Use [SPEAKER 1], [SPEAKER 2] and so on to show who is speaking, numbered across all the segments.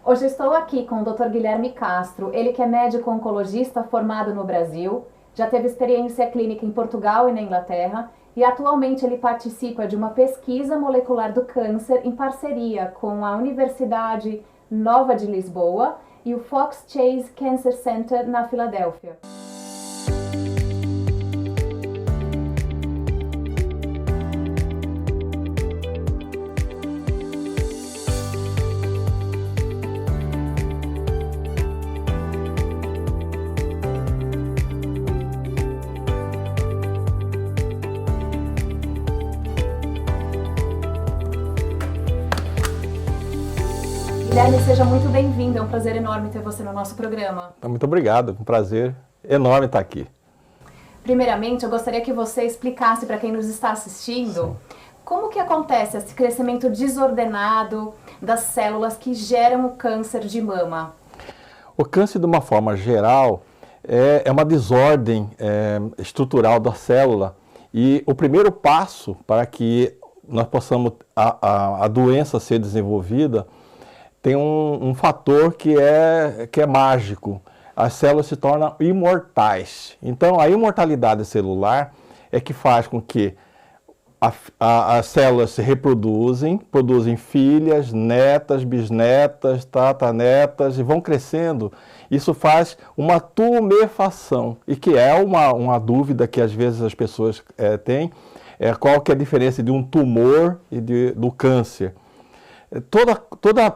[SPEAKER 1] Hoje eu estou aqui com o Dr. Guilherme Castro, ele que é médico oncologista formado no Brasil, já teve experiência clínica em Portugal e na Inglaterra e atualmente ele participa de uma pesquisa molecular do câncer em parceria com a Universidade Nova de Lisboa e o Fox Chase Cancer Center na Filadélfia. Guilherme, seja muito bem-vindo, é um prazer enorme ter você no nosso programa.
[SPEAKER 2] Muito obrigado, um prazer enorme estar aqui.
[SPEAKER 1] Primeiramente, eu gostaria que você explicasse para quem nos está assistindo como que acontece esse crescimento desordenado das células que geram o câncer de mama.
[SPEAKER 2] O câncer, de uma forma geral, é uma desordem estrutural da célula e o primeiro passo para que nós possamos a doença ser desenvolvida tem um fator que é mágico. As células se tornam imortais. Então, a imortalidade celular é que faz com que as células se produzem filhas, netas, bisnetas, tatanetas e vão crescendo. Isso faz uma tumefação, e que é uma dúvida que às vezes as pessoas têm, qual que é a diferença de um tumor e do câncer. Toda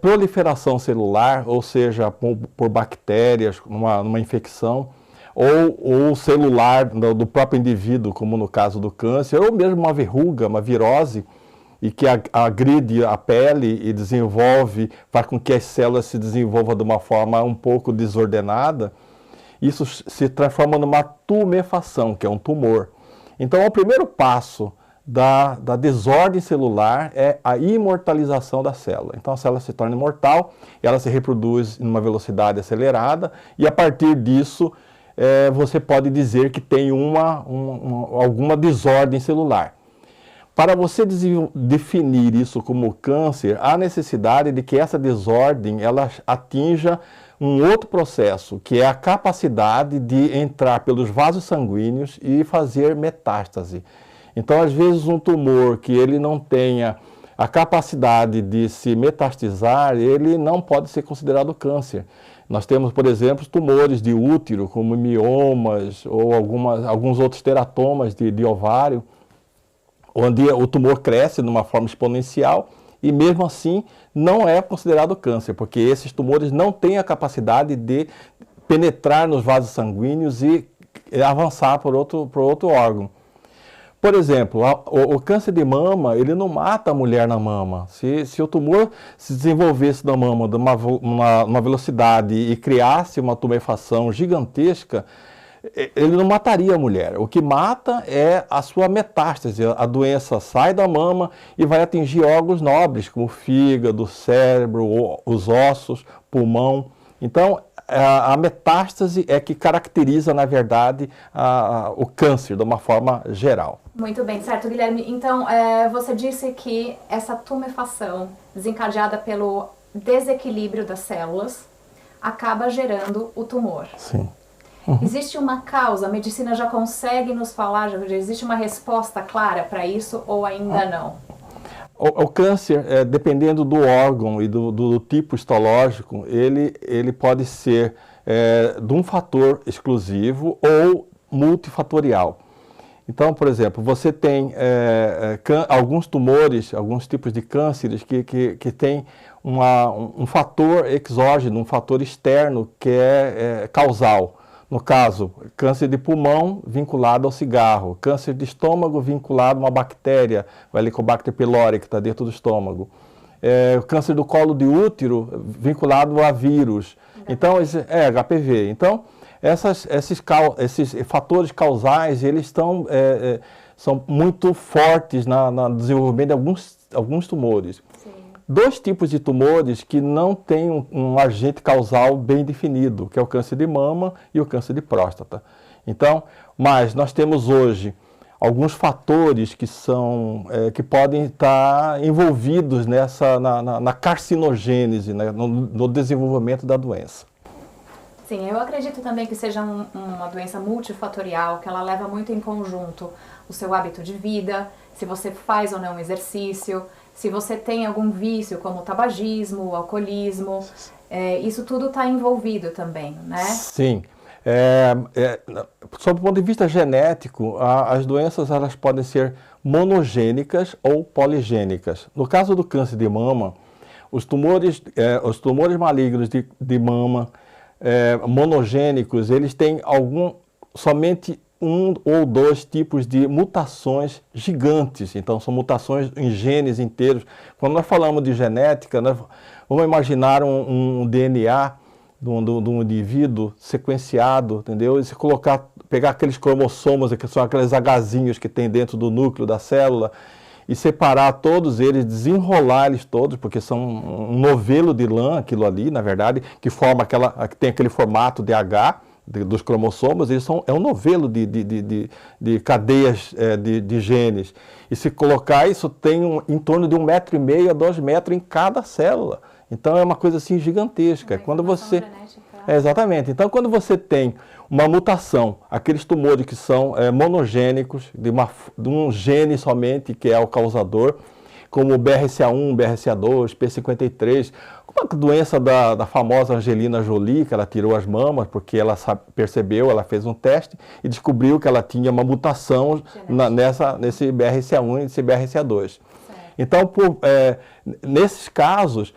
[SPEAKER 2] proliferação celular, ou seja, por bactérias, numa infecção, ou celular do próprio indivíduo, como no caso do câncer, ou mesmo uma verruga, uma virose, e que agride a pele e faz com que as células se desenvolvam de uma forma um pouco desordenada, isso se transforma numa tumefação, que é um tumor. Então, o primeiro passo da desordem celular é a imortalização da célula. Então a célula se torna imortal, ela se reproduz em uma velocidade acelerada e a partir disso você pode dizer que tem alguma desordem celular. Para você definir isso como câncer, há necessidade de que essa desordem ela atinja um outro processo, que é a capacidade de entrar pelos vasos sanguíneos e fazer metástase. Então, às vezes, um tumor que ele não tenha a capacidade de se metastizar, ele não pode ser considerado câncer. Nós temos, por exemplo, tumores de útero, como miomas ou alguns outros teratomas de ovário, onde o tumor cresce de uma forma exponencial e, mesmo assim, não é considerado câncer, porque esses tumores não têm a capacidade de penetrar nos vasos sanguíneos e avançar por outro órgão. Por exemplo, o câncer de mama, ele não mata a mulher na mama. Se o tumor se desenvolvesse na mama de uma velocidade e criasse uma tumefação gigantesca, ele não mataria a mulher. O que mata é a sua metástase. A doença sai da mama e vai atingir órgãos nobres, como o fígado, o cérebro, os ossos, pulmão. Então, a metástase é que caracteriza, na verdade, o câncer de uma forma geral.
[SPEAKER 1] Muito bem, certo, Guilherme. Então, você disse que essa tumefação desencadeada pelo desequilíbrio das células acaba gerando o tumor.
[SPEAKER 2] Sim.
[SPEAKER 1] Existe uma causa? A medicina já consegue nos falar? Já existe uma resposta clara para isso ou ainda não?
[SPEAKER 2] O câncer, dependendo do órgão e do tipo histológico, ele pode ser de um fator exclusivo ou multifatorial. Então, por exemplo, você tem alguns tumores, alguns tipos de cânceres que têm um fator exógeno, um fator externo que é causal. No caso, câncer de pulmão vinculado ao cigarro, câncer de estômago vinculado a uma bactéria, o Helicobacter pylori, que está dentro do estômago. Câncer do colo de útero vinculado a vírus. Então, HPV. Então, esses fatores causais, eles são muito fortes no desenvolvimento de alguns tumores.
[SPEAKER 1] Sim.
[SPEAKER 2] Dois tipos de tumores que não têm um agente causal bem definido, que é o câncer de mama e o câncer de próstata. Então, mas nós temos hoje alguns fatores que que podem estar envolvidos na carcinogênese, né, no desenvolvimento da doença.
[SPEAKER 1] Sim, eu acredito também que seja uma doença multifatorial, que ela leva muito em conjunto o seu hábito de vida, se você faz ou não exercício, se você tem algum vício como o tabagismo, o alcoolismo, isso tudo está envolvido também, né?
[SPEAKER 2] Sim. Sob o ponto de vista genético, as doenças elas podem ser monogênicas ou poligênicas. No caso do câncer de mama, os tumores malignos de mama monogênicos, eles têm somente um ou dois tipos de mutações gigantes. Então, são mutações em genes inteiros. Quando nós falamos de genética, nós vamos imaginar um DNA de um indivíduo sequenciado, entendeu? E se pegar aqueles cromossomos, que são aqueles Hzinhos que tem dentro do núcleo da célula, e separar todos eles, desenrolar eles todos, porque são um novelo de lã, aquilo ali, na verdade, que tem aquele formato de H, dos cromossomos, é um novelo de cadeias de genes. E se colocar isso, tem em torno de 1,5 m a 2 metros em cada célula. Então é uma coisa assim gigantesca. Quando você... exatamente. Então quando você tem uma mutação, aqueles tumores que são monogênicos, de um gene somente, que é o causador, como o BRCA1, BRCA2, P53, como a doença da famosa Angelina Jolie, que ela tirou as mamas, porque ela percebeu, ela fez um teste e descobriu que ela tinha uma mutação nesse BRCA1 e nesse BRCA2. Certo. Então, nesses casos,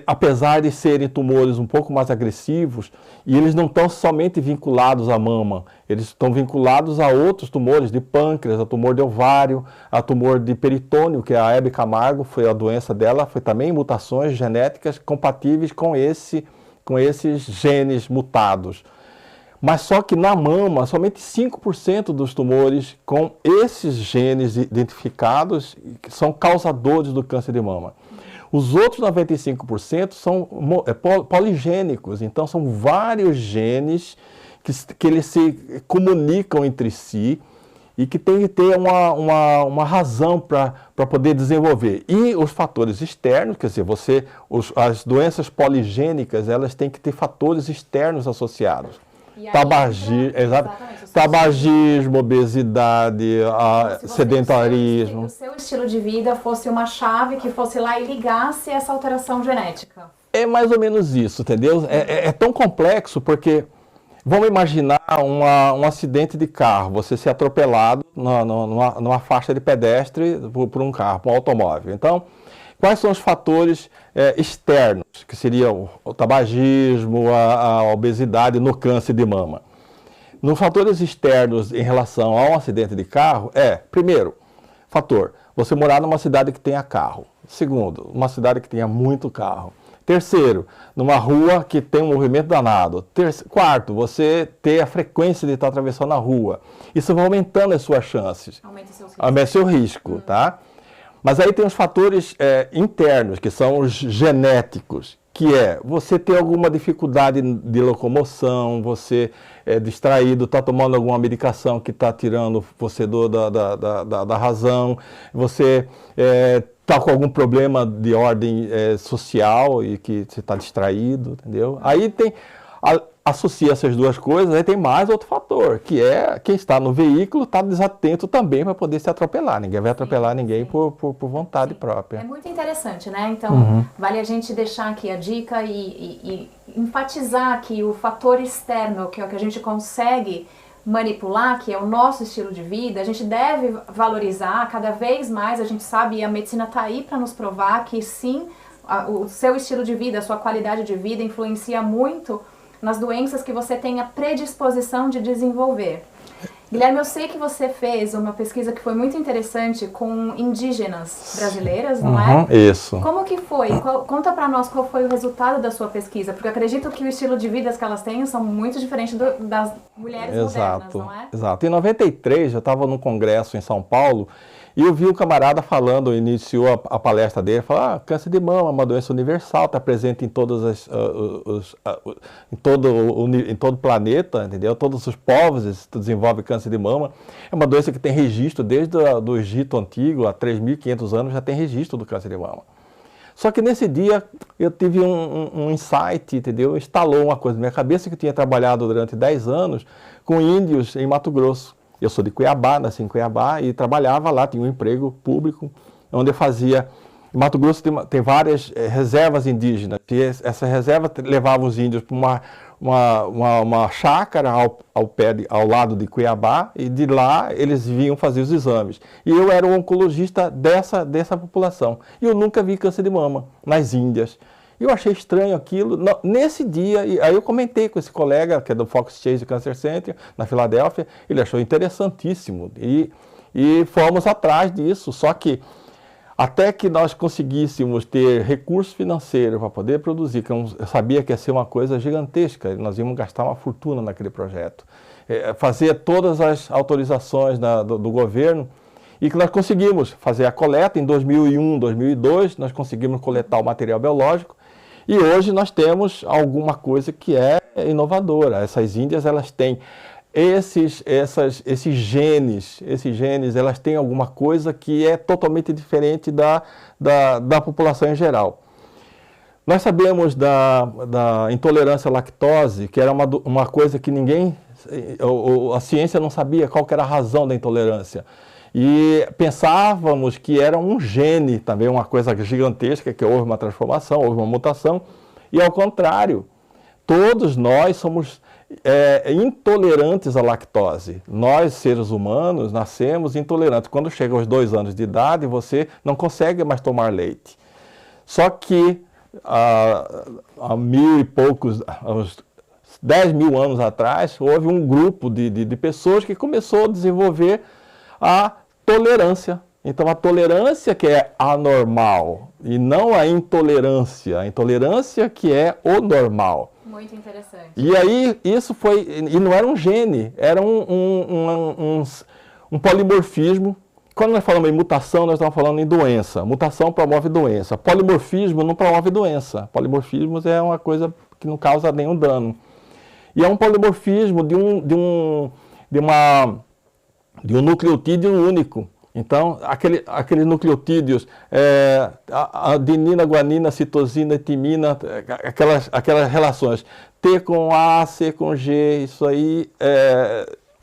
[SPEAKER 2] apesar de serem tumores um pouco mais agressivos, e eles não estão somente vinculados à mama, eles estão vinculados a outros tumores de pâncreas, a tumor de ovário, a tumor de peritônio, que a Hebe Camargo, foi a doença dela, foi também mutações genéticas compatíveis com esses genes mutados. Mas só que na mama, somente 5% dos tumores com esses genes identificados são causadores do câncer de mama. Os outros 95% são poligênicos, então são vários genes que eles se comunicam entre si e que tem que ter uma razão para poder desenvolver. E os fatores externos, quer dizer, as doenças poligênicas, elas têm que ter fatores externos associados. Tabagismo, obesidade, sedentarismo.
[SPEAKER 1] Se o seu estilo de vida fosse uma chave que fosse lá e ligasse essa alteração genética.
[SPEAKER 2] É mais ou menos isso, entendeu? É tão complexo porque, vamos imaginar um acidente de carro, você ser atropelado numa faixa de pedestre por um carro, por um automóvel. Então, quais são os fatores externos, que seriam o tabagismo, a obesidade no câncer de mama? Nos fatores externos em relação a um acidente de carro primeiro, fator, você morar numa cidade que tenha carro. Segundo, uma cidade que tenha muito carro. Terceiro, numa rua que tem um movimento danado. Quarto, você ter a frequência de estar atravessando a rua. Isso vai aumentando as suas chances. Aumenta o seu risco, tá? Mas aí tem os fatores internos, que são os genéticos, que você ter alguma dificuldade de locomoção, você é distraído, está tomando alguma medicação que está tirando você da razão, você está com algum problema de ordem social e que você está distraído, entendeu? Aí associa essas duas coisas, aí tem mais outro fator, que quem está no veículo está desatento também para poder se atropelar. Ninguém vai atropelar ninguém por vontade própria.
[SPEAKER 1] É muito interessante, né? Então, vale a gente deixar aqui a dica e enfatizar que o fator externo, que é o que a gente consegue manipular, que é o nosso estilo de vida, a gente deve valorizar cada vez mais. A gente sabe, e a medicina está aí para nos provar que sim, o seu estilo de vida, a sua qualidade de vida influencia muito nas doenças que você tem a predisposição de desenvolver. Guilherme, eu sei que você fez uma pesquisa que foi muito interessante com indígenas brasileiras, não é?
[SPEAKER 2] Isso.
[SPEAKER 1] Como que foi? Conta pra nós qual foi o resultado da sua pesquisa, porque eu acredito que o estilo de vida que elas têm são muito diferentes das mulheres modernas, não é?
[SPEAKER 2] Exato. Em 93, eu estava num congresso em São Paulo E eu vi um camarada falando, iniciou a palestra dele, falou, câncer de mama é uma doença universal, está presente em todas em todo o planeta, entendeu? Todos os povos desenvolvem câncer de mama. É uma doença que tem registro desde o Egito Antigo, há 3.500 anos já tem registro do câncer de mama. Só que nesse dia eu tive um insight, entendeu? Instalou uma coisa na minha cabeça, que eu tinha trabalhado durante 10 anos com índios em Mato Grosso. Eu sou de Cuiabá, nasci em Cuiabá e trabalhava lá, tinha um emprego público, onde eu fazia... Em Mato Grosso tem várias reservas indígenas, e essa reserva levava os índios para uma chácara ao lado de Cuiabá, e de lá eles vinham fazer os exames. E eu era o oncologista dessa população. E eu nunca vi câncer de mama nas Índias. Eu achei estranho aquilo. Nesse dia, aí eu comentei com esse colega, que é do Fox Chase Cancer Center, na Filadélfia, ele achou interessantíssimo. E fomos atrás disso, só que até que nós conseguíssemos ter recurso financeiro para poder produzir, que eu sabia que ia ser uma coisa gigantesca, nós íamos gastar uma fortuna naquele projeto. Fazer todas as autorizações do governo, e que nós conseguimos fazer a coleta em 2001, 2002, nós conseguimos coletar o material biológico, e hoje nós temos alguma coisa que é inovadora. Essas índias, elas têm esses genes, elas têm alguma coisa que é totalmente diferente da população em geral. Nós sabemos da intolerância à lactose, que era uma coisa que a ciência não sabia qual que era a razão da intolerância. E pensávamos que era um gene, também uma coisa gigantesca, que houve uma transformação, houve uma mutação, e ao contrário, todos nós somos intolerantes à lactose. Nós, seres humanos, nascemos intolerantes. Quando chega aos 2 anos de idade, você não consegue mais tomar leite. Só que há 1000 e poucos, uns 10 mil anos atrás, houve um grupo de pessoas que começou a desenvolver a tolerância. Então, a tolerância que é anormal e não a intolerância que é o normal.
[SPEAKER 1] Muito interessante.
[SPEAKER 2] E aí, isso foi, e não era um gene, era um polimorfismo. Quando nós falamos em mutação, nós estamos falando em doença. Mutação promove doença. Polimorfismo não promove doença. Polimorfismo é uma coisa que não causa nenhum dano. E é um polimorfismo de um nucleotídeo único. Então, aqueles nucleotídeos, adenina, guanina, citosina, timina, aquelas relações, T com A, C com G, isso aí,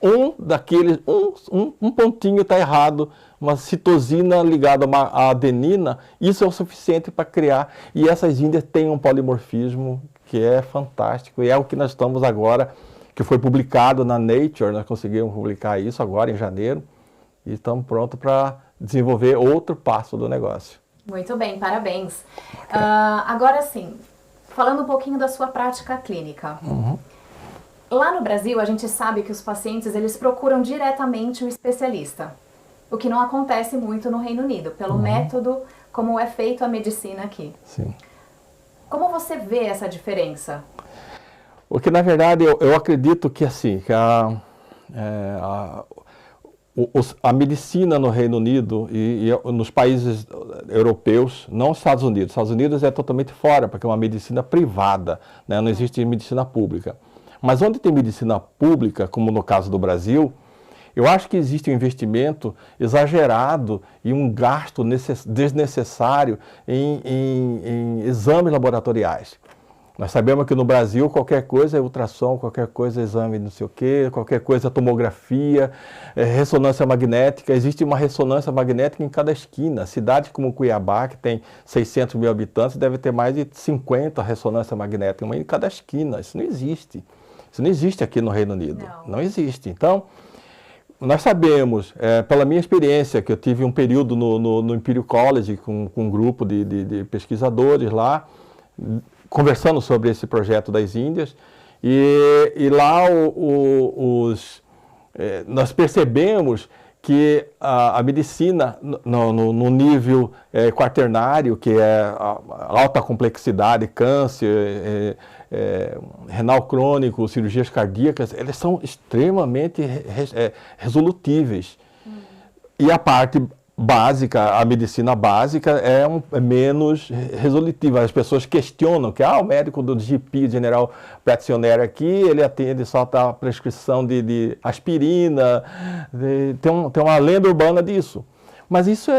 [SPEAKER 2] um pontinho está errado, uma citosina ligada a uma adenina, isso é o suficiente para criar, e essas índias têm um polimorfismo que é fantástico, e é o que nós estamos agora, que foi publicado na Nature, nós conseguimos publicar isso agora em janeiro, e estamos prontos para desenvolver outro passo do negócio.
[SPEAKER 1] Muito bem, parabéns. Agora sim, falando um pouquinho da sua prática clínica.
[SPEAKER 2] Uhum.
[SPEAKER 1] Lá no Brasil, a gente sabe que os pacientes eles procuram diretamente um especialista, o que não acontece muito no Reino Unido, pelo método como é feito a medicina aqui.
[SPEAKER 2] Sim.
[SPEAKER 1] Como você vê essa diferença?
[SPEAKER 2] Porque, na verdade, eu acredito que, assim, que a medicina no Reino Unido e nos países europeus, não nos Estados Unidos. Os Estados Unidos é totalmente fora, porque é uma medicina privada, né? Não existe medicina pública. Mas onde tem medicina pública, como no caso do Brasil, eu acho que existe um investimento exagerado e um gasto desnecessário em exames laboratoriais. Nós sabemos que no Brasil qualquer coisa é ultrassom, qualquer coisa é exame não sei o quê, qualquer coisa é tomografia, ressonância magnética. Existe uma ressonância magnética em cada esquina. Cidades como Cuiabá, que tem 600 mil habitantes, deve ter mais de 50 ressonâncias magnéticas, uma em cada esquina. Isso não existe. Isso não existe aqui no Reino Unido. Não existe. Então, nós sabemos, pela minha experiência, que eu tive um período no Imperial College com um grupo de pesquisadores lá, conversando sobre esse projeto das Índias, e lá nós percebemos que a medicina no nível quaternário, que é a alta complexidade, câncer, renal crônico, cirurgias cardíacas, elas são extremamente resolutíveis. E a parte básica, a medicina básica é menos resolutiva. As pessoas questionam que o médico do GP, General Practitioner aqui, ele atende só a prescrição de aspirina, tem uma lenda urbana disso. Mas isso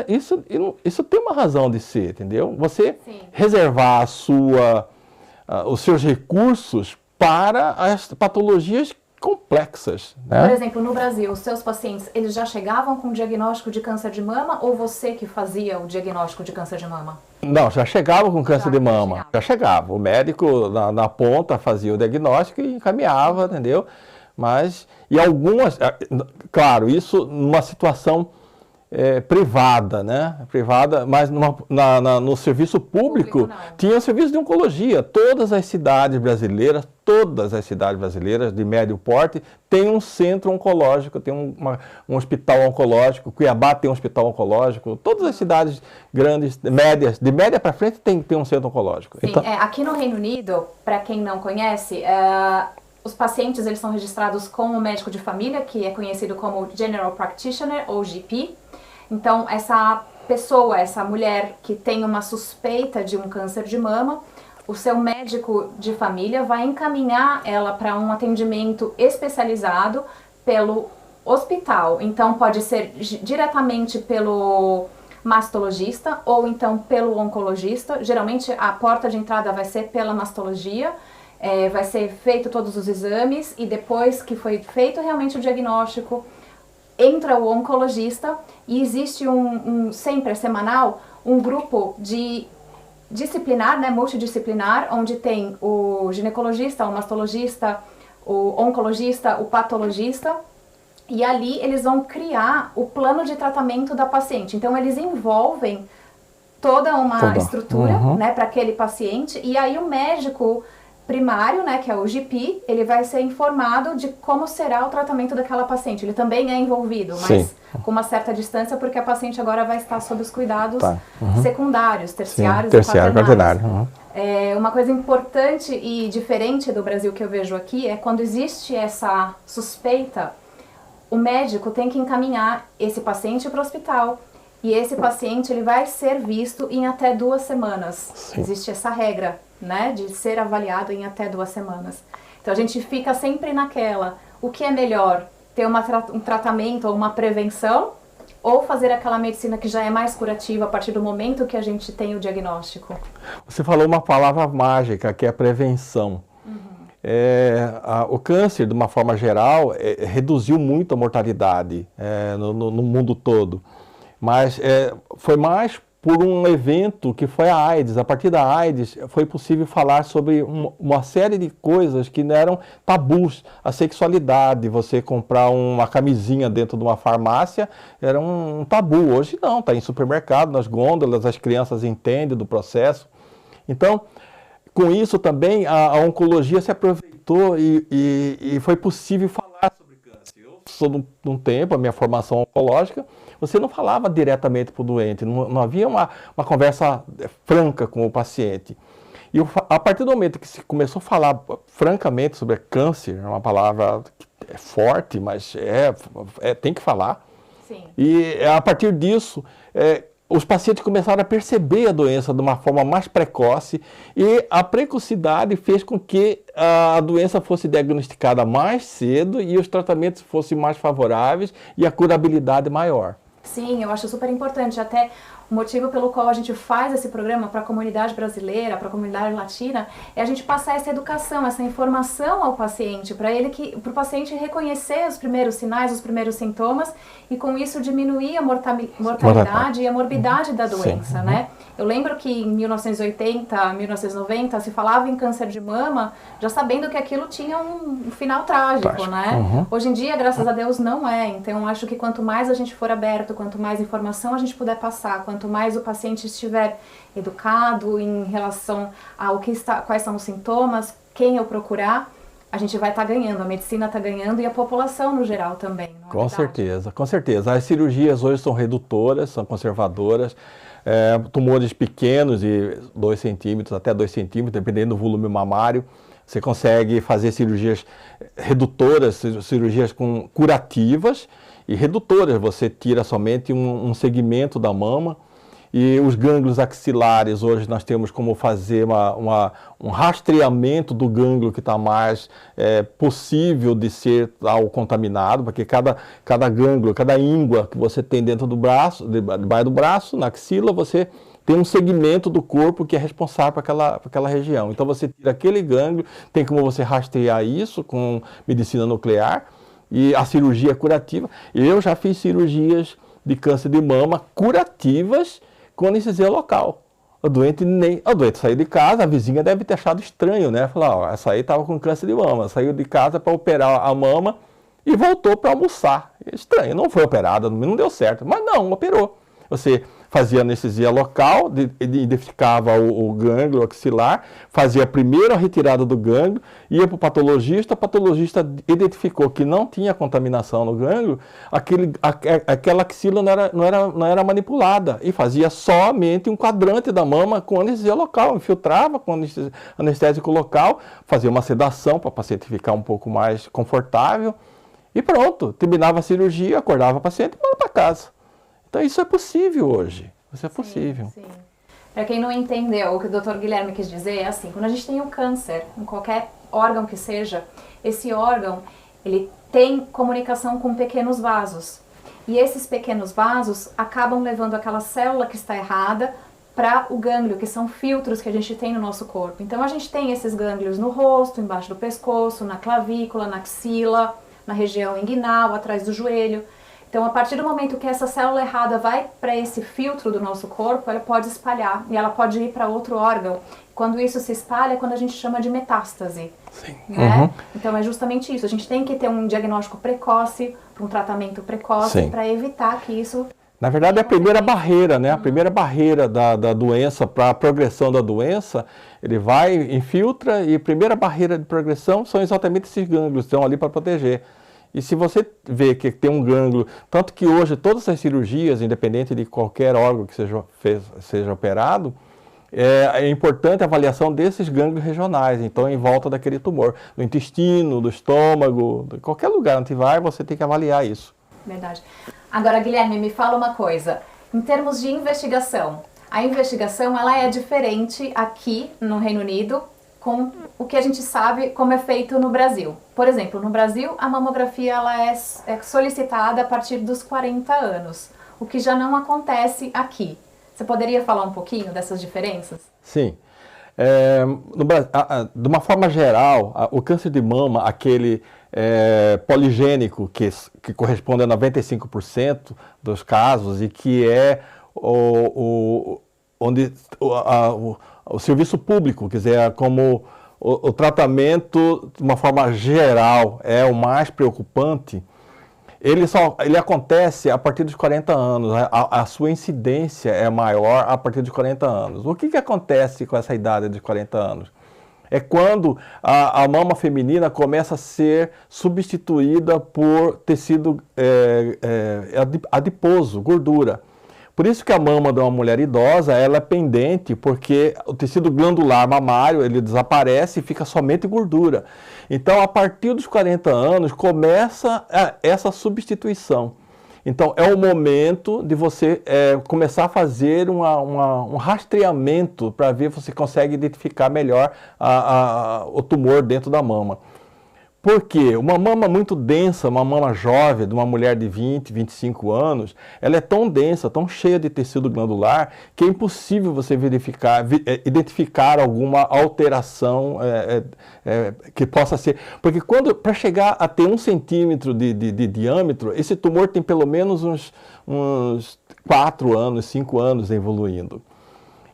[SPEAKER 2] tem uma razão de ser, entendeu? Você
[SPEAKER 1] Sim.
[SPEAKER 2] reservar os seus recursos para as patologias complexas, né?
[SPEAKER 1] Por exemplo, no Brasil, os seus pacientes, eles já chegavam com diagnóstico de câncer de mama ou você que fazia o diagnóstico de câncer de mama?
[SPEAKER 2] Não, já chegava com câncer de mama, já chegava. O médico na ponta fazia o diagnóstico e encaminhava, entendeu? Mas, e algumas, claro, isso numa situação privada, né? Privada, mas no serviço público tinha serviço de oncologia. Todas as cidades brasileiras de médio porte têm um centro oncológico, tem um hospital oncológico. Cuiabá tem um hospital oncológico. Todas as cidades grandes, médias, de média para frente tem um centro oncológico.
[SPEAKER 1] Sim, então, aqui no Reino Unido, para quem não conhece, os pacientes eles são registrados com o médico de família, que é conhecido como General Practitioner ou GP. Então, essa pessoa, essa mulher que tem uma suspeita de um câncer de mama, o seu médico de família vai encaminhar ela para um atendimento especializado pelo hospital. Então, pode ser diretamente pelo mastologista ou então pelo oncologista. Geralmente, a porta de entrada vai ser pela mastologia. Vai ser feito todos os exames e depois que foi feito realmente o diagnóstico, entra o oncologista e existe sempre semanal, um grupo de disciplinar, né, multidisciplinar, onde tem o ginecologista, o mastologista, o oncologista, o patologista, e ali eles vão criar o plano de tratamento da paciente. Então eles envolvem toda uma estrutura, né, para aquele paciente, e aí o médico primário, né, que é o GP, ele vai ser informado de como será o tratamento daquela paciente. Ele também é envolvido, mas com uma certa distância, porque a paciente agora vai estar sob os cuidados secundários, terciários e quaternários. Uma coisa importante e diferente do Brasil que eu vejo aqui é quando existe essa suspeita, o médico tem que encaminhar esse paciente para o hospital. E esse paciente ele vai ser visto em até 2 semanas. Sim. Existe essa regra, né, de ser avaliado em até 2 semanas. Então a gente fica sempre naquela, o que é melhor, ter um tratamento ou uma prevenção, ou fazer aquela medicina que já é mais curativa a partir do momento que a gente tem o diagnóstico?
[SPEAKER 2] Você falou uma palavra mágica, que é prevenção. O câncer, de uma forma geral, reduziu muito a mortalidade no mundo todo. Mas foi mais por um evento que foi a AIDS. A partir da AIDS foi possível falar sobre uma série de coisas que eram tabus. A sexualidade, você comprar uma camisinha dentro de uma farmácia, era um tabu. Hoje não, está em supermercado, nas gôndolas, as crianças entendem do processo. Então, com isso também a oncologia se aproveitou e foi possível falar sobre câncer. Eu sou de um tempo, a minha formação oncológica, você não falava diretamente para o doente, não havia uma conversa franca com o paciente. E a partir do momento que se começou a falar francamente sobre câncer, é uma palavra que é forte, mas tem que falar.
[SPEAKER 1] Sim.
[SPEAKER 2] E a partir disso, os pacientes começaram a perceber a doença de uma forma mais precoce e a precocidade fez com que a doença fosse diagnosticada mais cedo e os tratamentos fossem mais favoráveis e a curabilidade maior.
[SPEAKER 1] Sim, eu acho super importante, até o motivo pelo qual a gente faz esse programa para a comunidade brasileira, para a comunidade latina, é a gente passar essa educação, essa informação ao paciente, para o paciente reconhecer os primeiros sinais, os primeiros sintomas, e com isso diminuir a mortalidade e a morbidade da doença, né? Eu lembro que em 1980, 1990, se falava em câncer de mama, já sabendo que aquilo tinha um final trágico, né? Hoje em dia, graças a Deus, não é. Então, acho que quanto mais a gente for aberto, quanto mais informação a gente puder passar, quanto mais o paciente estiver educado em relação ao quais são os sintomas, quem eu procurar, a gente vai estar ganhando, a medicina está ganhando e a população no geral também. Não é
[SPEAKER 2] com certeza, com certeza. As cirurgias hoje são redutoras, são conservadoras. Tumores pequenos, de 2 centímetros até 2 centímetros, dependendo do volume mamário, você consegue fazer cirurgias redutoras, cirurgias curativas, e redutoras. Você tira somente um segmento da mama. E os gânglios axilares, hoje nós temos como fazer um rastreamento do gânglio que está mais possível de ser contaminado, porque cada gânglio, cada íngua que você tem dentro do braço, debaixo do braço, na axila, você tem um segmento do corpo que é responsável por aquela região. Então você tira aquele gânglio, tem como você rastrear isso com medicina nuclear, e a cirurgia é curativa. Eu já fiz cirurgias de câncer de mama curativas com anestesia local. O doente saiu de casa, a vizinha deve ter achado estranho, né? Falar, ó, essa aí estava com câncer de mama, saiu de casa para operar a mama e voltou para almoçar. Estranho, não foi operada, não deu certo, mas não, operou. Você fazia anestesia local, identificava o gânglio axilar, fazia a primeira retirada do gânglio, ia para o patologista identificou que não tinha contaminação no gânglio, aquela axila não era manipulada, e fazia somente um quadrante da mama com anestesia local, infiltrava com anestésico local, fazia uma sedação para o paciente ficar um pouco mais confortável, e pronto, terminava a cirurgia, acordava o paciente e ia para casa. Então isso é possível hoje, isso é possível.
[SPEAKER 1] Sim. Para quem não entendeu, o que o Dr. Guilherme quis dizer é assim, quando a gente tem um câncer, em qualquer órgão que seja, esse órgão, ele tem comunicação com pequenos vasos. E esses pequenos vasos acabam levando aquela célula que está errada para o gânglio, que são filtros que a gente tem no nosso corpo. Então a gente tem esses gânglios no rosto, embaixo do pescoço, na clavícula, na axila, na região inguinal, atrás do joelho. Então, a partir do momento que essa célula errada vai para esse filtro do nosso corpo, ela pode espalhar e ela pode ir para outro órgão. Quando isso se espalha, é quando a gente chama de metástase.
[SPEAKER 2] Sim.
[SPEAKER 1] Né?
[SPEAKER 2] Uhum.
[SPEAKER 1] Então, é justamente isso. A gente tem que ter um diagnóstico precoce, um tratamento precoce, para evitar que isso...
[SPEAKER 2] Na verdade, é a primeira barreira, né? A primeira barreira da doença, para a progressão da doença, ele vai, infiltra, e a primeira barreira de progressão são exatamente esses gânglios que estão ali para proteger. E se você vê que tem um gânglio, tanto que hoje todas as cirurgias, independente de qualquer órgão que seja operado, é importante a avaliação desses gânglios regionais, então em volta daquele tumor, do intestino, do estômago, de qualquer lugar onde vai, você tem que avaliar isso.
[SPEAKER 1] Verdade. Agora, Guilherme, me fala uma coisa, em termos de investigação, a investigação ela é diferente aqui no Reino Unido com o que a gente sabe como é feito no Brasil. Por exemplo, no Brasil, a mamografia ela é solicitada a partir dos 40 anos, o que já não acontece aqui. Você poderia falar um pouquinho dessas diferenças?
[SPEAKER 2] Sim. De uma forma geral, o câncer de mama, aquele poligênico, que corresponde a 95% dos casos e que é onde o serviço público, quer dizer, como o tratamento, de uma forma geral, é o mais preocupante, ele acontece a partir dos 40 anos, a sua incidência é maior a partir dos 40 anos. O que acontece com essa idade dos 40 anos? É quando a mama feminina começa a ser substituída por tecido adiposo, gordura. Por isso que a mama de uma mulher idosa ela é pendente, porque o tecido glandular mamário ele desaparece e fica somente gordura. Então, a partir dos 40 anos, começa essa substituição. Então, é o momento de você começar a fazer um rastreamento para ver se você consegue identificar melhor o tumor dentro da mama. Por quê? Uma mama muito densa, uma mama jovem, de uma mulher de 20, 25 anos, ela é tão densa, tão cheia de tecido glandular, que é impossível você identificar alguma alteração que possa ser... Porque para chegar a ter 1 centímetro de diâmetro, esse tumor tem pelo menos uns 4 anos, 5 anos evoluindo.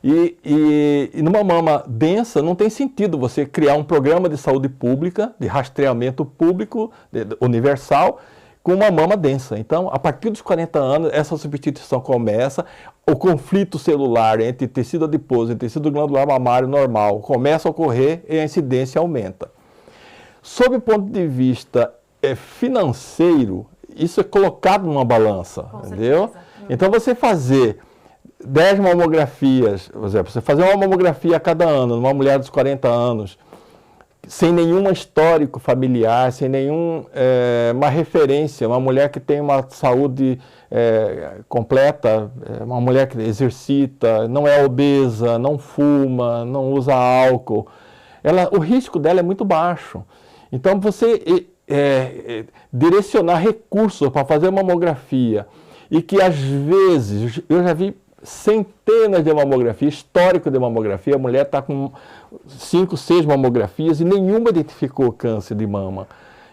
[SPEAKER 2] E numa mama densa não tem sentido você criar um programa de saúde pública, de rastreamento público, universal, com uma mama densa. Então, a partir dos 40 anos, essa substituição começa, o conflito celular entre tecido adiposo e tecido glandular mamário normal começa a ocorrer e a incidência aumenta. Sob o ponto de vista financeiro, isso é colocado numa balança, entendeu? Então, você fazer 10 mamografias, por exemplo, você fazer uma mamografia a cada ano, numa mulher dos 40 anos, sem nenhum histórico familiar, sem uma referência, uma mulher que tem uma saúde completa, uma mulher que exercita, não é obesa, não fuma, não usa álcool, o risco dela é muito baixo. Então, você direcionar recursos para fazer mamografia, e que às vezes, eu já vi centenas de mamografias, histórico de mamografia, a mulher está com 5, 6 mamografias e nenhuma identificou câncer de mama.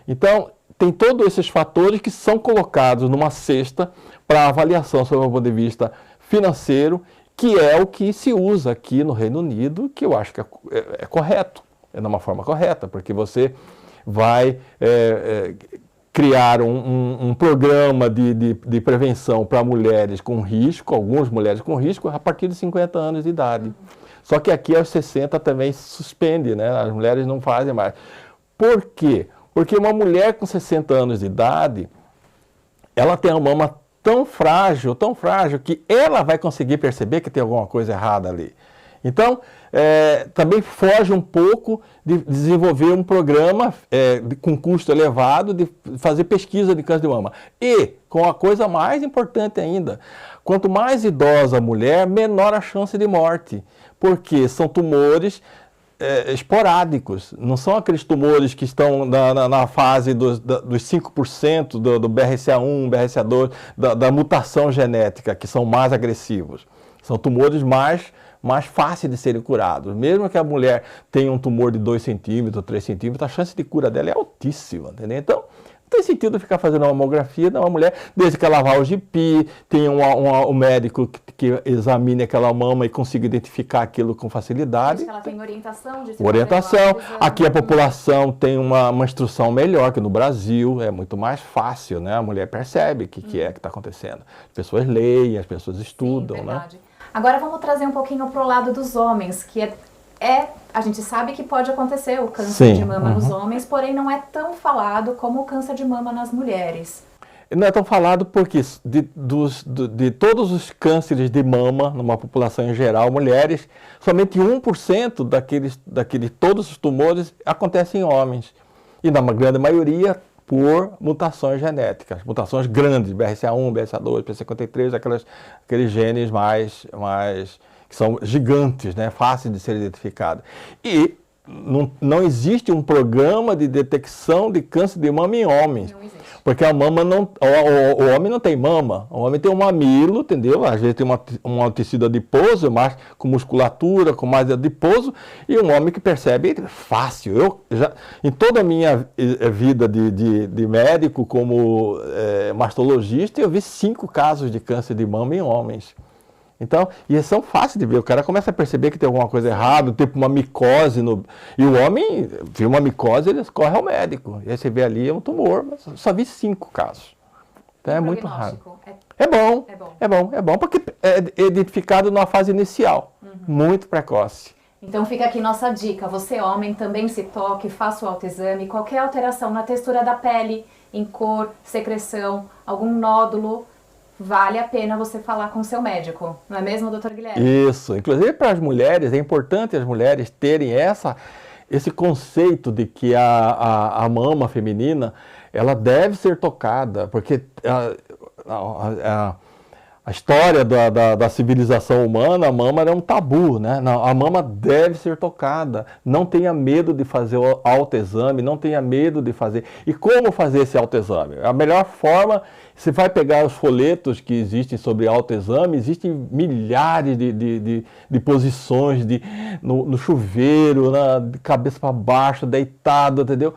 [SPEAKER 2] Então, tem todos esses fatores que são colocados numa cesta para avaliação sob o ponto de vista financeiro, que é o que se usa aqui no Reino Unido, que eu acho que é correto, é de uma forma correta, porque você vai criar um programa de prevenção para mulheres com risco, algumas mulheres com risco, a partir de 50 anos de idade. Só que aqui aos 60 também se suspende, né? As mulheres não fazem mais. Por quê? Porque uma mulher com 60 anos de idade, ela tem a mama tão frágil, que ela vai conseguir perceber que tem alguma coisa errada ali. Então, também foge um pouco de desenvolver um programa com custo elevado, de fazer pesquisa de câncer de mama. E, com a coisa mais importante ainda, quanto mais idosa a mulher, menor a chance de morte, porque são tumores esporádicos, não são aqueles tumores que estão na fase dos 5% do BRCA1, BRCA2, da mutação genética, que são mais agressivos. São tumores mais fáceis de serem curados. Mesmo que a mulher tenha um tumor de 2 centímetros, 3 centímetros, a chance de cura dela é altíssima, entendeu? Então, não tem sentido ficar fazendo uma mamografia de uma mulher, desde que ela vá ao GP, tenha um médico que examine aquela mama e consiga identificar aquilo com facilidade.
[SPEAKER 1] Desde que ela tem orientação de se
[SPEAKER 2] orientação. Aqui a população tem uma instrução melhor que no Brasil, é muito mais fácil, né? A mulher percebe o que está acontecendo. As pessoas leem, as pessoas estudam,
[SPEAKER 1] sim,
[SPEAKER 2] né?
[SPEAKER 1] Agora vamos trazer um pouquinho para o lado dos homens, que a gente sabe que pode acontecer o câncer de mama nos homens, porém não é tão falado como o câncer de mama nas mulheres.
[SPEAKER 2] Não é tão falado porque de todos os cânceres de mama, numa população em geral, mulheres, somente 1% daqueles todos os tumores acontecem em homens. E na grande maioria por mutações genéticas, mutações grandes, BRCA1, BRCA2, P53, aqueles genes que são gigantes, né, fáceis de ser identificados. E não existe um programa de detecção de câncer de mama em homens.
[SPEAKER 1] Não existe.
[SPEAKER 2] Porque a mama o homem não tem mama, o homem tem um mamilo, entendeu? Às vezes tem um tecido adiposo, mas com musculatura, com mais adiposo, e um homem que percebe fácil. Em toda a minha vida de médico, como mastologista, eu vi 5 casos de câncer de mama em homens. Então, e são fáceis de ver, o cara começa a perceber que tem alguma coisa errada, tipo uma micose, e o homem vê uma micose, ele corre ao médico, e aí você vê ali, é um tumor, mas só vi 5 casos. Então é muito raro. É bom, porque é identificado numa fase inicial, muito precoce.
[SPEAKER 1] Então fica aqui nossa dica, você homem também se toque, faça o autoexame, qualquer alteração na textura da pele, em cor, secreção, algum nódulo, vale a pena você falar com o seu médico, não é mesmo, doutor Guilherme?
[SPEAKER 2] Isso, inclusive para as mulheres, é importante as mulheres terem esse conceito de que a mama feminina, ela deve ser tocada, porque a história da civilização humana, a mama era um tabu, né? Não, a mama deve ser tocada. Não tenha medo de fazer o autoexame, não tenha medo de fazer. E como fazer esse autoexame? A melhor forma, você vai pegar os folhetos que existem sobre autoexame, existem milhares de posições no chuveiro, de cabeça para baixo, deitado, entendeu?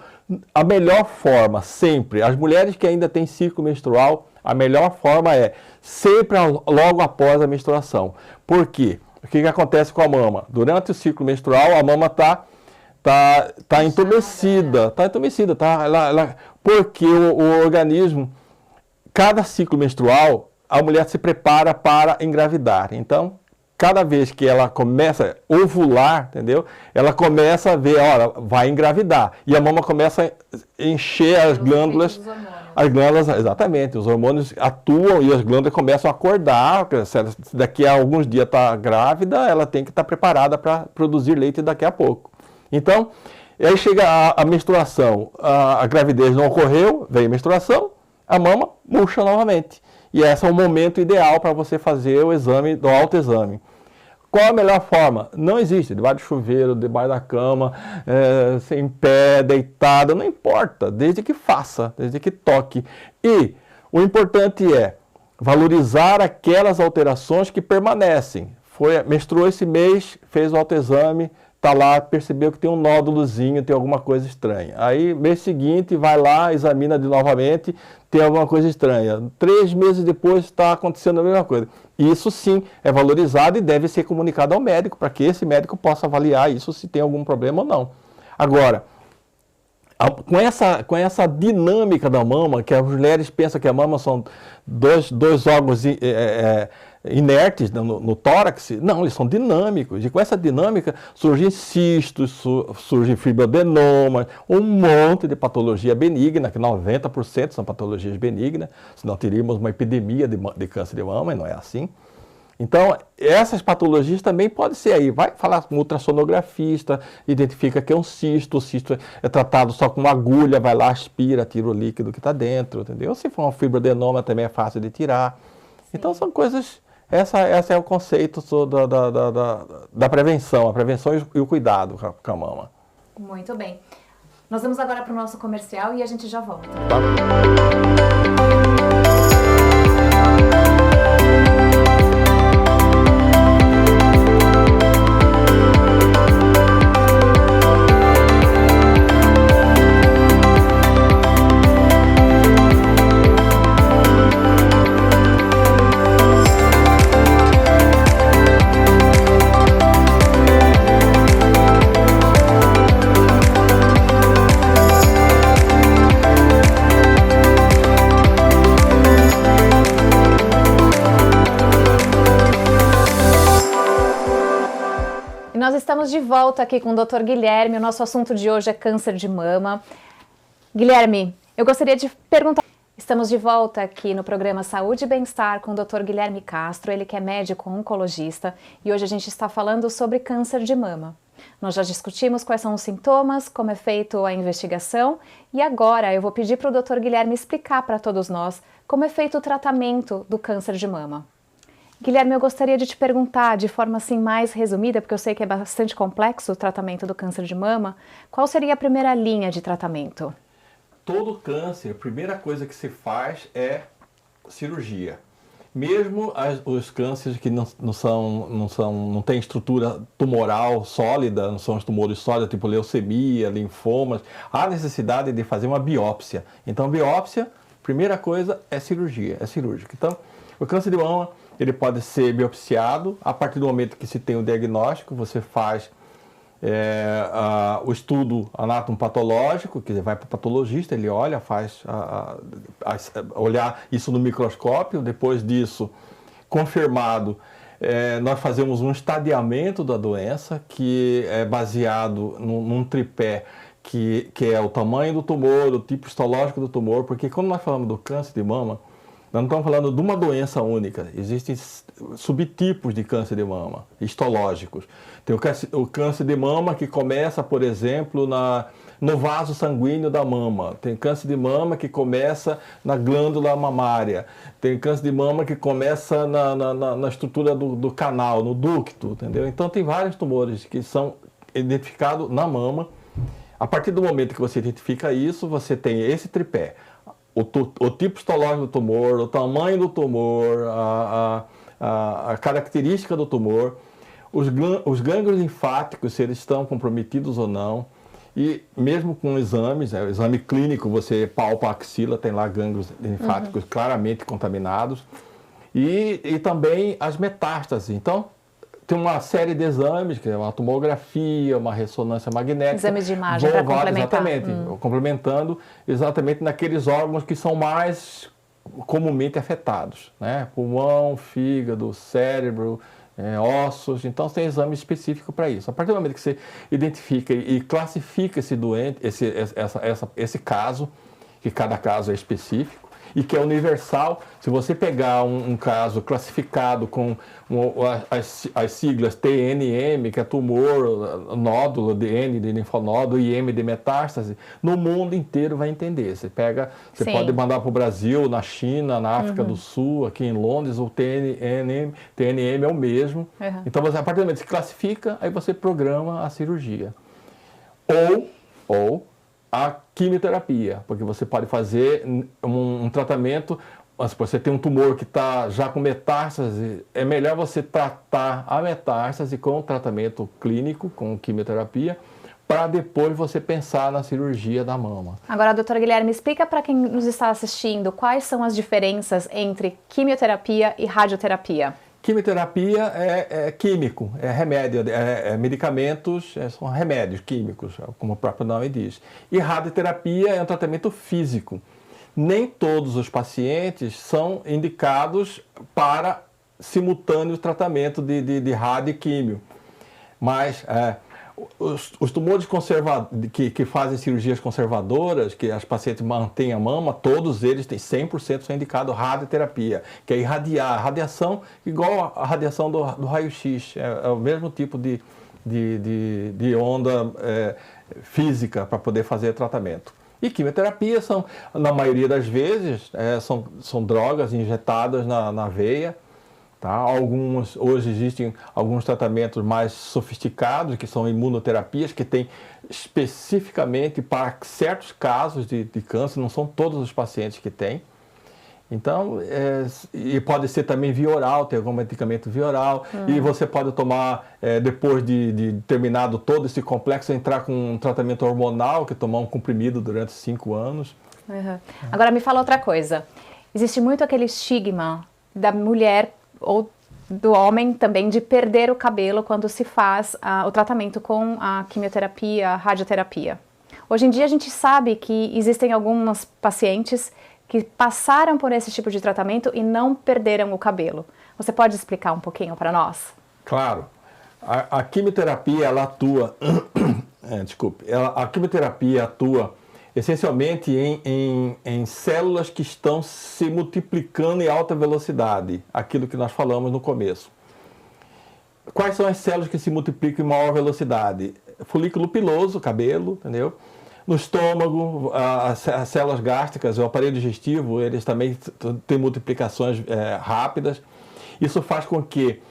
[SPEAKER 2] A melhor forma, sempre, as mulheres que ainda têm ciclo menstrual, a melhor forma é sempre logo após a menstruação. Por quê? O que acontece com a mama? Durante o ciclo menstrual, a mama está entumecida. Porque o organismo, cada ciclo menstrual, a mulher se prepara para engravidar. Então, cada vez que ela começa a ovular, entendeu? Ela começa a ver, olha, vai engravidar. E a mama começa a encher as glândulas. As glândulas, exatamente, os hormônios atuam e as glândulas começam a acordar. Se daqui a alguns dias está grávida, ela tem que estar preparada para produzir leite daqui a pouco. Então, E aí chega a menstruação, a gravidez não ocorreu, vem a menstruação, a mama murcha novamente. E esse é o momento ideal para você fazer o exame do autoexame. Qual a melhor forma? Não existe, debaixo do chuveiro, debaixo da cama, em pé, deitado, não importa, desde que faça, desde que toque. E o importante é valorizar aquelas alterações que permanecem. Menstruou esse mês, fez o autoexame, está lá, percebeu que tem um nódulozinho, tem alguma coisa estranha. Aí, mês seguinte, vai lá, examina novamente, tem alguma coisa estranha. 3 meses depois está acontecendo a mesma coisa. Isso sim é valorizado e deve ser comunicado ao médico, para que esse médico possa avaliar isso, se tem algum problema ou não. Agora, com essa dinâmica da mama, que as mulheres pensam que a mama são dois órgãos inertes no tórax, não, eles são dinâmicos. E com essa dinâmica surgem cistos, surgem fibroadenomas, um monte de patologia benigna, que 90% são patologias benignas, senão teríamos uma epidemia de câncer de mama, e não é assim. Então, essas patologias também podem ser aí. Vai falar com o ultrassonografista, identifica que é um cisto, o cisto é tratado só com uma agulha, vai lá, aspira, tira o líquido que está dentro, entendeu? Se for um fibroadenoma, também é fácil de tirar. Sim. Então, são coisas... Esse é o conceito da prevenção, a prevenção e o cuidado com a mama.
[SPEAKER 1] Muito bem. Nós vamos agora para o nosso comercial e a gente já volta.
[SPEAKER 2] Tá.
[SPEAKER 1] Nós estamos de volta aqui com o Dr. Guilherme, o nosso assunto de hoje é câncer de mama. Guilherme, eu gostaria de perguntar... Estamos de volta aqui no programa Saúde e Bem-Estar com o Dr. Guilherme Castro, ele que é médico oncologista, e hoje a gente está falando sobre câncer de mama. Nós já discutimos quais são os sintomas, como é feita a investigação, e agora eu vou pedir para o Dr. Guilherme explicar para todos nós como é feito o tratamento do câncer de mama. Guilherme, eu gostaria de te perguntar, de forma assim mais resumida, porque eu sei que é bastante complexo o tratamento do câncer de mama, qual seria a primeira linha de tratamento?
[SPEAKER 2] Todo câncer, a primeira coisa que se faz é cirurgia. Mesmo os cânceres que não têm estrutura tumoral sólida, não são os tumores sólidos, tipo leucemia, linfomas, há necessidade de fazer uma biópsia. Então, biópsia, primeira coisa é cirurgia, é cirúrgica. Então, o câncer de mama, ele pode ser biopsiado. A partir do momento que se tem o diagnóstico, você faz o estudo anatomopatológico, que vai para o patologista, ele olha, faz olhar isso no microscópio. Depois disso, confirmado, nós fazemos um estadiamento da doença, que é baseado num tripé, que é o tamanho do tumor, o tipo histológico do tumor, porque quando nós falamos do câncer de mama, nós não estamos falando de uma doença única, existem subtipos de câncer de mama, histológicos. Tem o câncer de mama que começa, por exemplo, no vaso sanguíneo da mama. Tem câncer de mama que começa na glândula mamária. Tem câncer de mama que começa na estrutura do canal, no ducto, entendeu? Então tem vários tumores que são identificados na mama. A partir do momento que você identifica isso, você tem esse tripé. O tipo histológico do tumor, o tamanho do tumor, a característica do tumor, os gânglios linfáticos, se eles estão comprometidos ou não, e mesmo com exames, o exame clínico, você palpa a axila, tem lá gânglios linfáticos claramente contaminados, e também as metástases. Então, tem uma série de exames, que é uma tomografia, uma ressonância magnética.
[SPEAKER 1] Exames de imagem para complementar.
[SPEAKER 2] Exatamente, complementando exatamente naqueles órgãos que são mais comumente afetados, né? Pulmão, fígado, cérebro, ossos. Então, tem exame específico para isso. A partir do momento que você identifica e classifica esse doente, esse caso, que cada caso é específico, e que é universal. Se você pegar um caso classificado com as siglas TNM, que é tumor, nódulo de N de linfonódulo e M de metástase, no mundo inteiro vai entender. Você pode mandar para o Brasil, na China, na África do Sul, aqui em Londres, o TNM é o mesmo. Então, a partir do momento que se classifica, aí você programa a cirurgia. Ou a quimioterapia, porque você pode fazer um tratamento. Se você tem um tumor que está já com metástase, é melhor você tratar a metástase com o tratamento clínico, com quimioterapia, para depois você pensar na cirurgia da mama.
[SPEAKER 1] Agora, doutor Guilherme, explica para quem nos está assistindo quais são as diferenças entre quimioterapia e radioterapia.
[SPEAKER 2] Quimioterapia é químico, é remédio, medicamentos, são remédios químicos, como o próprio nome diz. E radioterapia é um tratamento físico. Nem todos os pacientes são indicados para simultâneo tratamento de rádio e químio. Mas os tumores que fazem cirurgias conservadoras, que as pacientes mantêm a mama, todos eles têm 100% são indicados radioterapia, que é irradiar, radiação igual a radiação do raio-x, é o mesmo tipo de onda física para poder fazer tratamento. E quimioterapia são, na maioria das vezes, são drogas injetadas na veia. Tá? Hoje existem alguns tratamentos mais sofisticados, que são imunoterapias, que tem especificamente para certos casos de câncer, não são todos os pacientes que têm. Então, e pode ser também via oral, tem algum medicamento via oral, e você pode tomar, depois de terminado todo esse complexo, entrar com um tratamento hormonal, que é tomar um comprimido durante 5 anos.
[SPEAKER 1] Agora me fala outra coisa, existe muito aquele estigma da mulher ou do homem também de perder o cabelo quando se faz o tratamento com a quimioterapia, a radioterapia. Hoje em dia a gente sabe que existem algumas pacientes que passaram por esse tipo de tratamento e não perderam o cabelo. Você pode explicar um pouquinho para nós?
[SPEAKER 2] Claro. A quimioterapia, ela atua... a quimioterapia atua essencialmente em células que estão se multiplicando em alta velocidade, aquilo que nós falamos no começo. Quais são as células que se multiplicam em maior velocidade? Folículo piloso, cabelo, entendeu? No estômago, as células gástricas, o aparelho digestivo, eles também têm multiplicações rápidas. Isso faz com que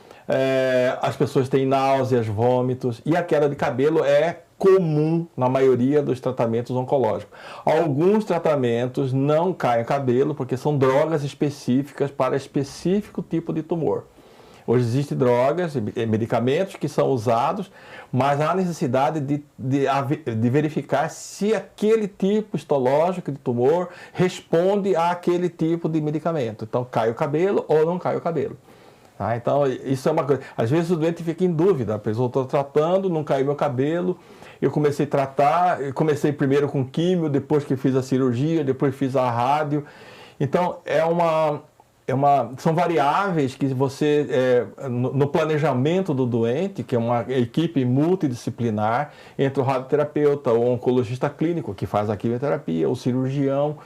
[SPEAKER 2] as pessoas tenham náuseas, vômitos, e a queda de cabelo é comum na maioria dos tratamentos oncológicos. Alguns tratamentos não caem cabelo porque são drogas específicas para específico tipo de tumor. Hoje existem drogas e medicamentos que são usados, mas há necessidade de verificar se aquele tipo histológico de tumor responde àquele tipo de medicamento. Então, cai o cabelo ou não cai o cabelo. Tá? Então, isso é uma coisa. Às vezes o doente fica em dúvida. A pessoa está tratando, não caiu meu cabelo. Eu comecei a tratar, eu comecei primeiro com químio, depois que fiz a cirurgia, depois fiz a rádio. Então, são variáveis que você, no planejamento do doente, que é uma equipe multidisciplinar, entre o radioterapeuta, o oncologista clínico, que faz a quimioterapia, o cirurgião,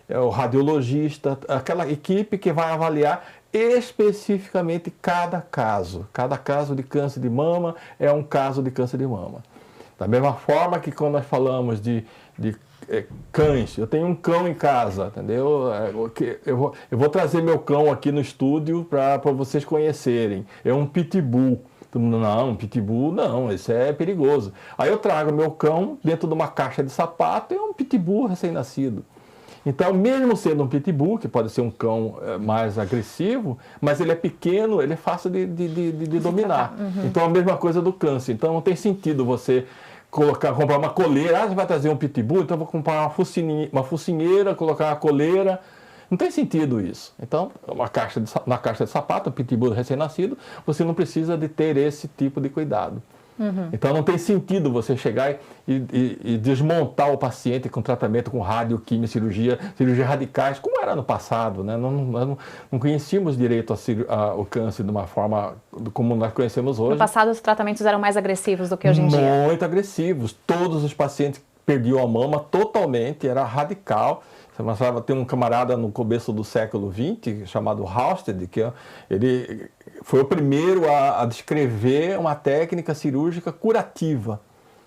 [SPEAKER 2] o radiologista, aquela equipe que vai avaliar especificamente cada caso. Cada caso de câncer de mama é um caso de câncer de mama. Da mesma forma que quando nós falamos de cães, eu tenho um cão em casa, entendeu? Eu vou trazer meu cão aqui no estúdio para vocês conhecerem. É um pitbull. Não, um pitbull não, isso é perigoso. Aí eu trago meu cão dentro de uma caixa de sapato e é um pitbull recém-nascido. Então, mesmo sendo um pitbull, que pode ser um cão mais agressivo, mas ele é pequeno, ele é fácil de dominar. Então, a mesma coisa do câncer. Então, não tem sentido você comprar uma coleira. Você vai trazer um pitbull, então eu vou comprar uma focinheira, colocar uma coleira. Não tem sentido isso. Então, na caixa de sapato, um pitbull recém-nascido, você não precisa de ter esse tipo de cuidado. Então, não tem sentido você chegar e desmontar o paciente com tratamento com radioquímio, cirurgia radicais, como era no passado, né? Nós não conhecíamos direito o câncer de uma forma como nós conhecemos hoje.
[SPEAKER 1] No passado, os tratamentos eram mais agressivos do que hoje em dia.
[SPEAKER 2] Muito agressivos. Todos os pacientes perdiam a mama totalmente, era radical. Você mostrava, tem um camarada no começo do século XX, chamado Halsted, que ele foi o primeiro a descrever uma técnica cirúrgica curativa.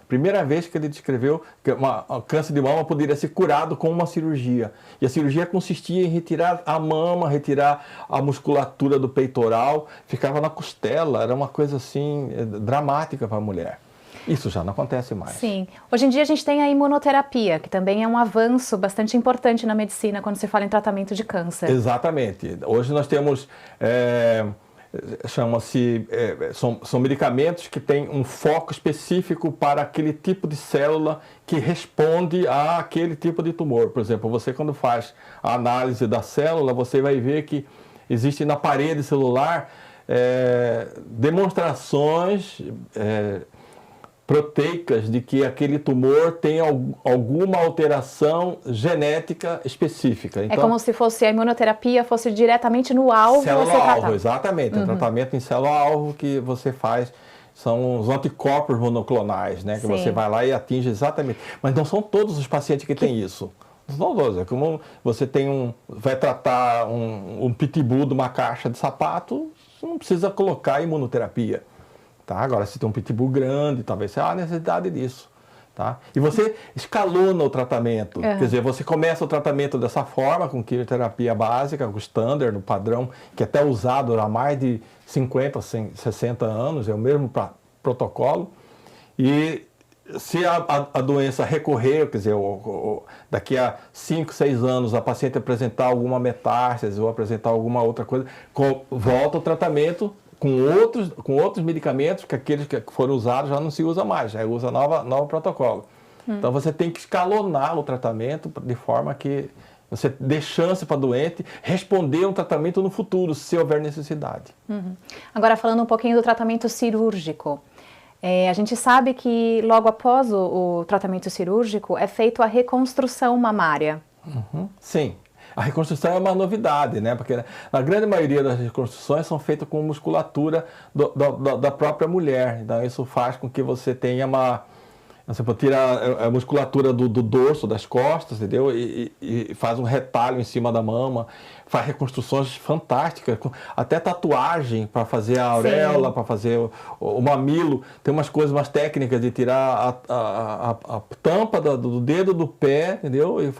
[SPEAKER 2] Primeira vez que ele descreveu que um câncer de mama poderia ser curado com uma cirurgia. E a cirurgia consistia em retirar a mama, retirar a musculatura do peitoral, ficava na costela, era uma coisa assim dramática para a mulher. Isso já não acontece mais.
[SPEAKER 1] Sim. Hoje em dia a gente tem a imunoterapia, que também é um avanço bastante importante na medicina quando se fala em tratamento de câncer.
[SPEAKER 2] Exatamente. Hoje nós temos... são medicamentos que têm um foco específico para aquele tipo de célula que responde àquele tipo de tumor. Por exemplo, você quando faz a análise da célula, você vai ver que existe na parede celular demonstrações proteicas de que aquele tumor tem alguma alteração genética específica. Então,
[SPEAKER 1] é como se fosse a imunoterapia fosse diretamente no alvo.
[SPEAKER 2] Célula-alvo, exatamente. O tratamento em célula-alvo que você faz são os anticorpos monoclonais, né? Que você vai lá e atinge exatamente. Mas não são todos os pacientes que têm isso. Não são todos. É como você vai tratar um pitbull de uma caixa de sapato, você não precisa colocar imunoterapia. Tá? Agora, se tem um pitbull grande, talvez seja a necessidade disso. Tá? E você escalona o tratamento. Quer dizer, você começa o tratamento dessa forma, com quimioterapia básica, com o standard, no padrão, que é até usado há mais de 50, 60 anos, é o mesmo protocolo. E se a doença recorrer, quer dizer, daqui a 5, 6 anos a paciente apresentar alguma metástase ou apresentar alguma outra coisa, volta o tratamento com outros medicamentos, que aqueles que foram usados já não se usa mais, já usa novo protocolo. Então você tem que escalonar o tratamento de forma que você dê chance para o doente responder um tratamento no futuro, se houver necessidade.
[SPEAKER 1] Agora, falando um pouquinho do tratamento cirúrgico. A gente sabe que logo após o tratamento cirúrgico é feita a reconstrução mamária.
[SPEAKER 2] Sim. A reconstrução é uma novidade, né? Porque a grande maioria das reconstruções são feitas com musculatura da própria mulher. Então isso faz com que você tenha você tira a musculatura do dorso, das costas, entendeu? E faz um retalho em cima da mama, faz reconstruções fantásticas, até tatuagem para fazer a auréola, para fazer o mamilo. Tem umas coisas, umas técnicas de tirar a tampa do dedo do pé, entendeu? E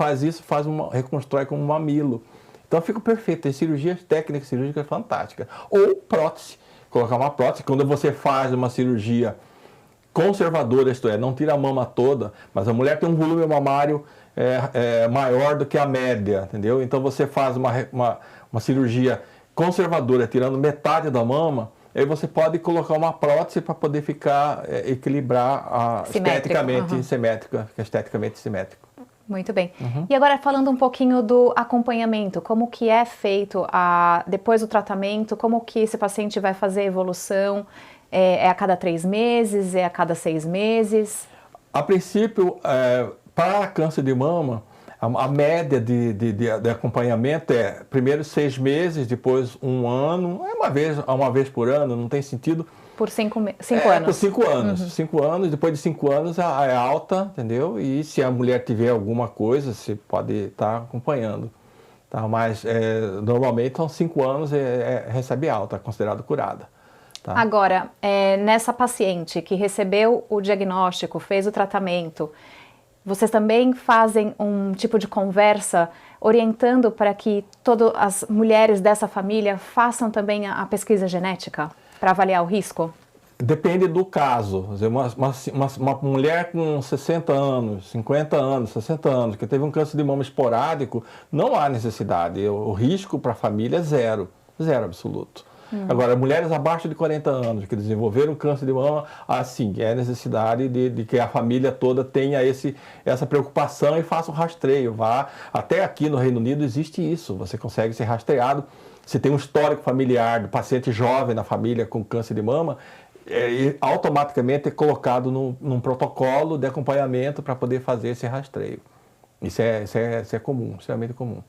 [SPEAKER 2] reconstrói como um mamilo. Então fica perfeito. Tem técnicas cirúrgicas fantásticas. Ou prótese, colocar uma prótese. Quando você faz uma cirurgia conservadora, isto é, não tira a mama toda, mas a mulher tem um volume mamário maior do que a média, entendeu? Então você faz uma cirurgia conservadora, tirando metade da mama, aí você pode colocar uma prótese para poder equilibrar esteticamente simétrica, fica esteticamente simétrico.
[SPEAKER 1] Muito bem. E agora falando um pouquinho do acompanhamento, como que é feito depois do tratamento, como que esse paciente vai fazer a evolução? É a cada 3 meses? É a cada 6 meses?
[SPEAKER 2] A princípio, para câncer de mama, a média de acompanhamento é primeiro 6 meses, depois 1 ano, uma vez por ano, não tem sentido.
[SPEAKER 1] Por 5 anos?
[SPEAKER 2] Por 5 anos. 5 anos, depois de 5 anos é alta, entendeu? E se a mulher tiver alguma coisa, você pode estar acompanhando. Tá? Mas normalmente são 5 anos recebe alta, é considerado curada. Tá.
[SPEAKER 1] Agora, nessa paciente que recebeu o diagnóstico, fez o tratamento, vocês também fazem um tipo de conversa orientando para que todas as mulheres dessa família façam também a pesquisa genética para avaliar o risco?
[SPEAKER 2] Depende do caso. Uma mulher com 60 anos, 50 anos, 60 anos, que teve um câncer de mama esporádico, não há necessidade. O risco para a família é zero absoluto. Agora, mulheres abaixo de 40 anos que desenvolveram câncer de mama, sim, é necessidade de que a família toda tenha essa preocupação e faça um rastreio. Até aqui no Reino Unido existe isso, você consegue ser rastreado. Se tem um histórico familiar do paciente jovem na família com câncer de mama, automaticamente é colocado num protocolo de acompanhamento para poder fazer esse rastreio. Isso é comum, extremamente comum.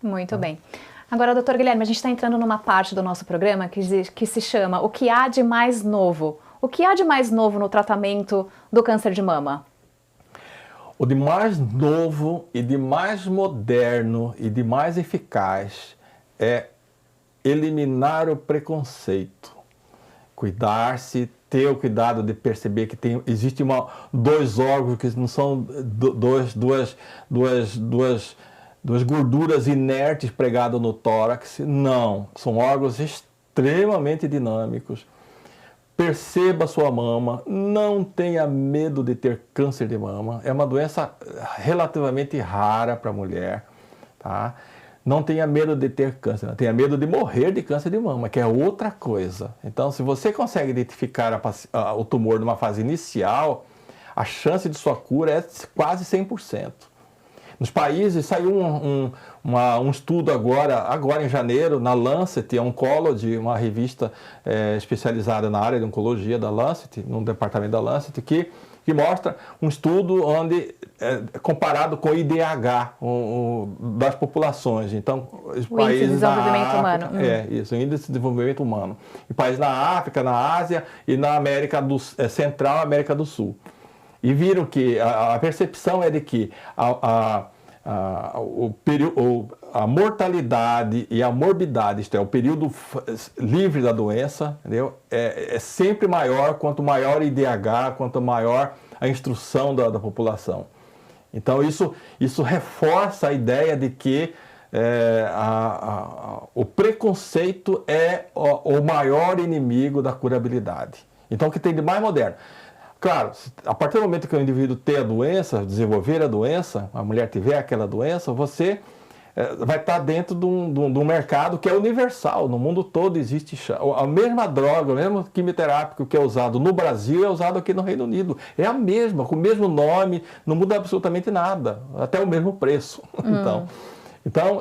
[SPEAKER 1] Muito bem. Agora, doutor Guilherme, a gente está entrando numa parte do nosso programa que se chama O que há de mais novo? O que há de mais novo no tratamento do câncer de mama?
[SPEAKER 2] O de mais novo e de mais moderno e de mais eficaz é eliminar o preconceito. Cuidar-se, ter o cuidado de perceber que existe dois órgãos que não são duas gorduras inertes pregadas no tórax. Não, são órgãos extremamente dinâmicos. Perceba sua mama, não tenha medo de ter câncer de mama, é uma doença relativamente rara para a mulher, tá? Não tenha medo de ter câncer, não tenha medo de morrer de câncer de mama, que é outra coisa. Então, se você consegue identificar o tumor numa fase inicial, a chance de sua cura é quase 100%. Nos países, saiu um estudo agora em janeiro, na Lancet Oncology, uma revista especializada na área de oncologia da Lancet, no departamento da Lancet, que mostra um estudo comparado com o IDH das populações. Então, os
[SPEAKER 1] o índice de desenvolvimento humano.
[SPEAKER 2] Isso, o índice de desenvolvimento humano. Em países na África, na Ásia e na América Central e América do Sul. E viram que a percepção é de que a mortalidade e a morbidade, isto é, o período livre da doença, entendeu? É sempre maior quanto maior o IDH, quanto maior a instrução da população. Então isso reforça a ideia de que o preconceito é o maior inimigo da curabilidade. Então o que tem de mais moderno? Claro, a partir do momento que o indivíduo ter a doença, desenvolver a doença, a mulher tiver aquela doença, você vai estar dentro de um mercado que é universal. No mundo todo existe a mesma droga, o mesmo quimioterápico que é usado no Brasil é usado aqui no Reino Unido. É a mesma, com o mesmo nome, não muda absolutamente nada, até o mesmo preço. Então,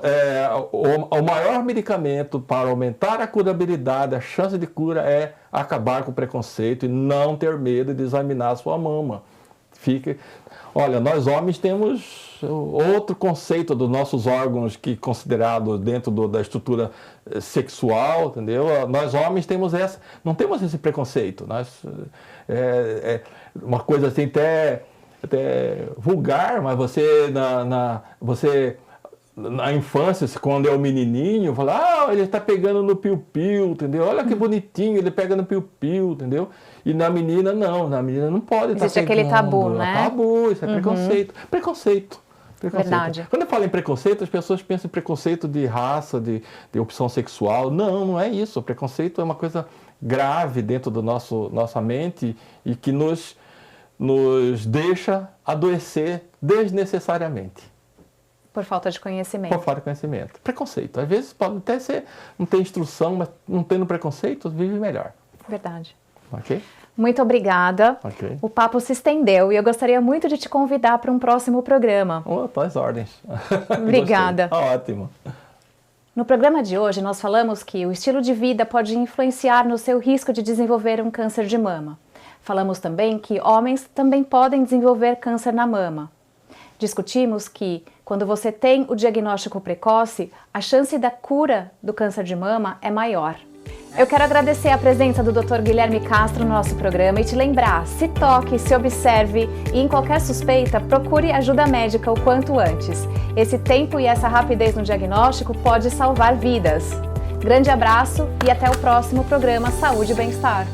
[SPEAKER 2] o maior medicamento para aumentar a curabilidade, a chance de cura é acabar com o preconceito e não ter medo de examinar a sua mama. Olha, nós homens temos outro conceito dos nossos órgãos que considerado dentro da estrutura sexual, entendeu? Nós homens não temos esse preconceito. Uma coisa assim até vulgar, mas você na infância, quando é o menininho, fala, ele está pegando no piu-piu, entendeu? Olha que bonitinho, ele pega no piu-piu, entendeu? E na menina não pode estar pegando.
[SPEAKER 1] Existe aquele tabu, né?
[SPEAKER 2] Tabu, isso é preconceito. Preconceito.
[SPEAKER 1] Verdade.
[SPEAKER 2] Quando eu falo em preconceito, as pessoas pensam em preconceito de raça, de opção sexual. Não é isso. O preconceito é uma coisa grave dentro da nossa mente e que nos deixa adoecer desnecessariamente.
[SPEAKER 1] Por falta de conhecimento.
[SPEAKER 2] Por falta de conhecimento. Preconceito. Às vezes pode até ser, não tem instrução, mas não tendo preconceito, vive melhor.
[SPEAKER 1] Verdade.
[SPEAKER 2] Ok?
[SPEAKER 1] Muito obrigada.
[SPEAKER 2] Ok.
[SPEAKER 1] O papo se estendeu e eu gostaria muito de te convidar para um próximo programa.
[SPEAKER 2] Às ordens.
[SPEAKER 1] Obrigada.
[SPEAKER 2] Ótimo.
[SPEAKER 1] No programa de hoje, nós falamos que o estilo de vida pode influenciar no seu risco de desenvolver um câncer de mama. Falamos também que homens também podem desenvolver câncer na mama. Discutimos que, quando você tem o diagnóstico precoce, a chance da cura do câncer de mama é maior. Eu quero agradecer a presença do Dr. Guilherme Castro no nosso programa e te lembrar, se toque, se observe e em qualquer suspeita, procure ajuda médica o quanto antes. Esse tempo e essa rapidez no diagnóstico pode salvar vidas. Grande abraço e até o próximo programa Saúde e Bem-Estar.